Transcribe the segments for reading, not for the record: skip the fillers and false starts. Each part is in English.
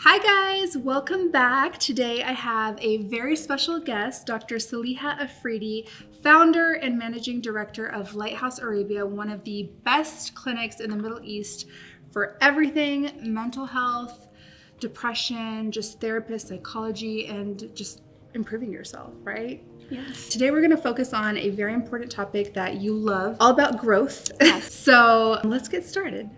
Hi guys, welcome back. Today I have a very special guest, Dr. Saliha Afridi, founder and managing director of Lighthouse Arabia, one of the best clinics in the Middle East for everything mental health, depression, just therapist, psychology, and just improving yourself, right? Yes. Today we're going to focus on a very important topic that you love, all about growth. Yes. So let's get started.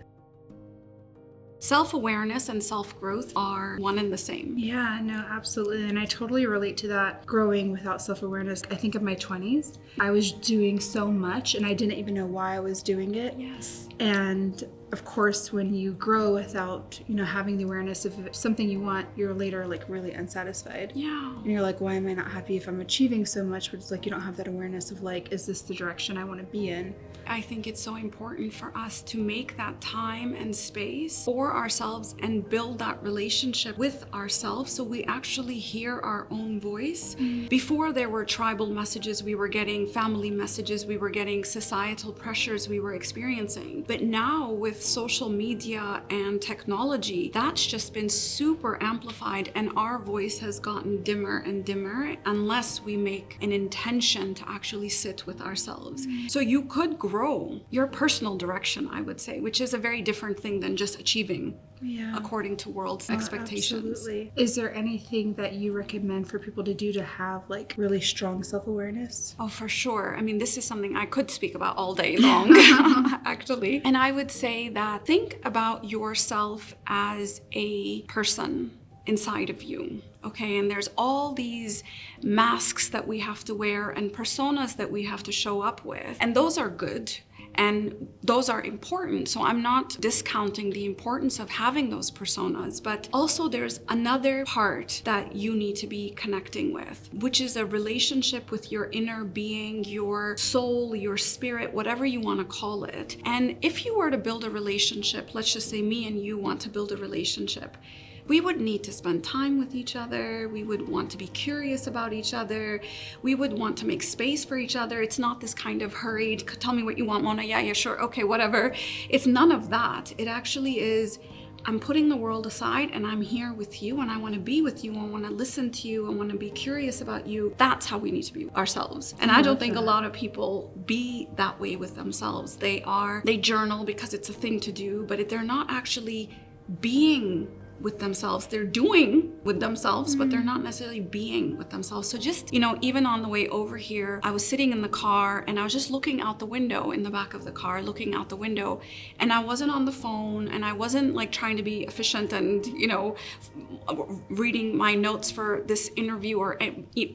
Self-awareness and self-growth are one and the same. Yeah, no, absolutely. And I totally relate to that. Growing without self-awareness. I think of my 20s. I was doing so much and I didn't even know why I was doing it. Yes. And of course, when you grow without, having the awareness of something you want, you're later like really unsatisfied. Yeah. And you're like, why am I not happy if I'm achieving so much? But it's like you don't have that awareness of like, is this the direction I want to be in? I think it's so important for us to make that time and space for ourselves and build that relationship with ourselves so we actually hear our own voice. Before there were tribal messages we were getting, family messages we were getting, societal pressures we were experiencing. But now with social media and technology, that's just been super amplified and our voice has gotten dimmer and dimmer unless we make an intention to actually sit with ourselves. So you could grow your personal direction, I would say, which is a very different thing than just achieving according to world's expectations. Absolutely. Is there anything that you recommend for people to do to have like really strong self-awareness? Oh, for sure. I mean, this is something I could speak about all day long, actually. And I would say that think about yourself as a person inside of you. Okay, and there's all these masks that we have to wear and personas that we have to show up with. And those are good and those are important. So I'm not discounting the importance of having those personas, but also there's another part that you need to be connecting with, which is a relationship with your inner being, your soul, your spirit, whatever you want to call it. And if you were to build a relationship, let's just say me and you want to build a relationship, we would need to spend time with each other. We would want to be curious about each other. We would want to make space for each other. It's not this kind of hurried, tell me what you want, Mona. Yeah, sure. Okay, whatever. It's none of that. It actually is, I'm putting the world aside and I'm here with you and I want to be with you. I want to listen to you. I want to be curious about you. That's how we need to be ourselves. And I don't think a lot of people be that way with themselves. They journal because it's a thing to do, but they're not actually being with themselves. They're doing with themselves, but they're not necessarily being with themselves. So just, even on the way over here, I was sitting in the car and I was just looking out the window in the back of the car, looking out the window. And I wasn't on the phone and I wasn't like trying to be efficient and, reading my notes for this interview or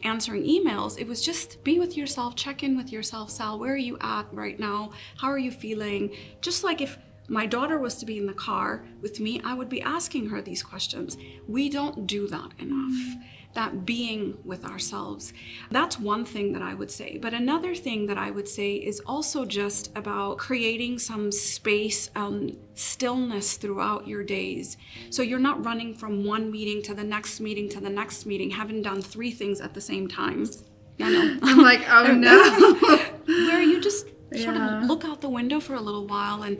answering emails. It was just be with yourself, check in with yourself. Sal, where are you at right now? How are you feeling? Just like if my daughter was to be in the car with me, I would be asking her these questions. We don't do that enough. That being with ourselves. That's one thing that I would say. But another thing that I would say is also just about creating some space and stillness throughout your days. So you're not running from one meeting to the next meeting to the next meeting, having done 3 things at the same time. I know. I'm like, oh no. Where you just sort of look out the window for a little while and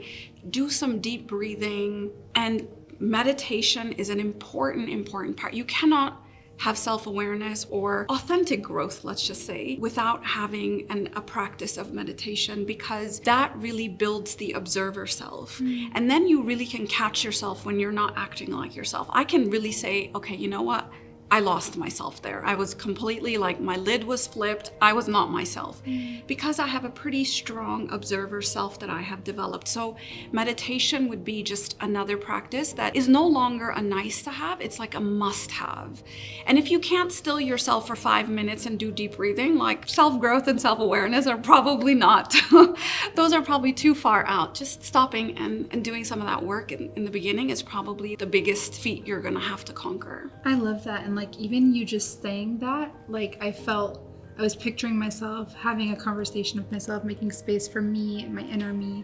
do some deep breathing. And meditation is an important part. You cannot have self-awareness or authentic growth, let's just say, without having a practice of meditation, because that really builds the observer self. And then you really can catch yourself when you're not acting like yourself. I can really say, okay, you know what? I lost myself there. I was completely like, my lid was flipped. I was not myself because I have a pretty strong observer self that I have developed. So meditation would be just another practice that is no longer a nice to have. It's like a must have. And if you can't still yourself for 5 minutes and do deep breathing, like self-growth and self-awareness are probably not. Those are probably too far out. Just stopping and doing some of that work in the beginning is probably the biggest feat you're gonna have to conquer. I love that. And like even you just saying that, like I was picturing myself having a conversation with myself, making space for me and my inner me.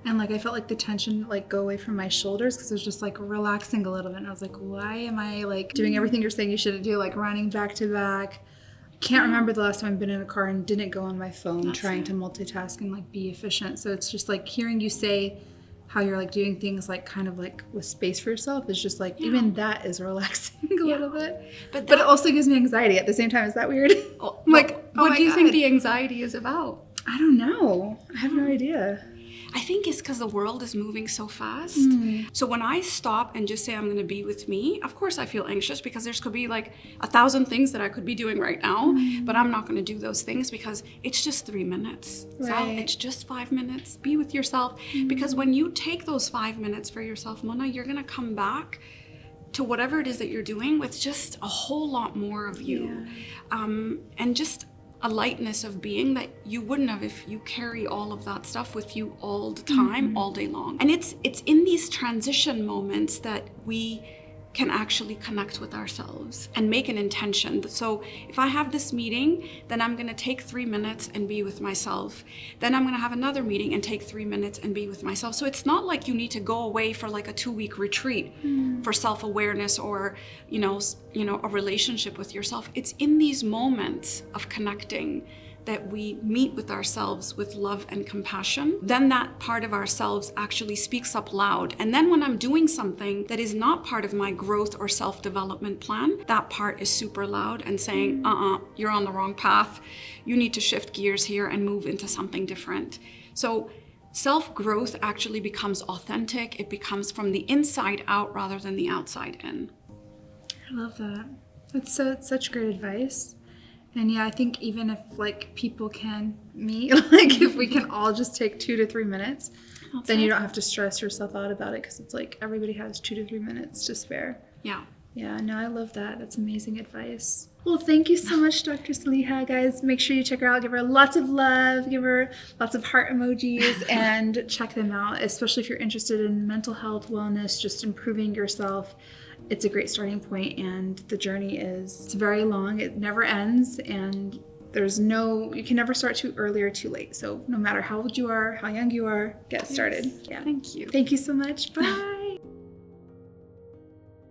And like I felt like the tension like go away from my shoulders because it was just like relaxing a little bit. And I was like, why am I like doing everything you're saying you shouldn't do, like running back to back? Can't remember the last time I've been in a car and didn't go on my phone trying to multitask and like be efficient. So it's just like hearing you say how you're like doing things like kind of like with space for yourself is just like, even that is relaxing a little bit. But it also gives me anxiety at the same time. Is that weird? I'm like, what do you think the anxiety is about? I don't know. I have no idea. I think it's because the world is moving so fast. So when I stop and just say I'm going to be with me, of course I feel anxious because there's could be like 1,000 things that I could be doing right now, but I'm not going to do those things because it's just 3 minutes. Right. So it's just 5 minutes. Be with yourself. Because when you take those 5 minutes for yourself, Mona, you're going to come back to whatever it is that you're doing with just a whole lot more of you. And just a lightness of being that you wouldn't have if you carry all of that stuff with you all the time, all day long. And it's in these transition moments that we can actually connect with ourselves and make an intention. So if I have this meeting, then I'm going to take 3 minutes and be with myself. Then I'm going to have another meeting and take 3 minutes and be with myself. So it's not like you need to go away for like a 2-week retreat for self-awareness or, a relationship with yourself. It's in these moments of connecting that we meet with ourselves with love and compassion. Then that part of ourselves actually speaks up loud. And then when I'm doing something that is not part of my growth or self-development plan, that part is super loud and saying, you're on the wrong path. You need to shift gears here and move into something different. So self-growth actually becomes authentic. It becomes from the inside out rather than the outside in. I love that. That's such great advice. And yeah, I think even if like people can meet, like if we can all just take 2 to 3 minutes, then you don't have to stress yourself out about it because it's like everybody has 2 to 3 minutes to spare. Yeah. Yeah, no, I love that. That's amazing advice. Well, thank you so much, Dr. Saliha, guys. Make sure you check her out. Give her lots of love. Give her lots of heart emojis and check them out, especially if you're interested in mental health, wellness, just improving yourself. It's a great starting point, and the journey it's very long. It never ends, and you can never start too early or too late. So no matter how old you are, how young you are, get started. Yeah. Thank you. Thank you so much. Bye.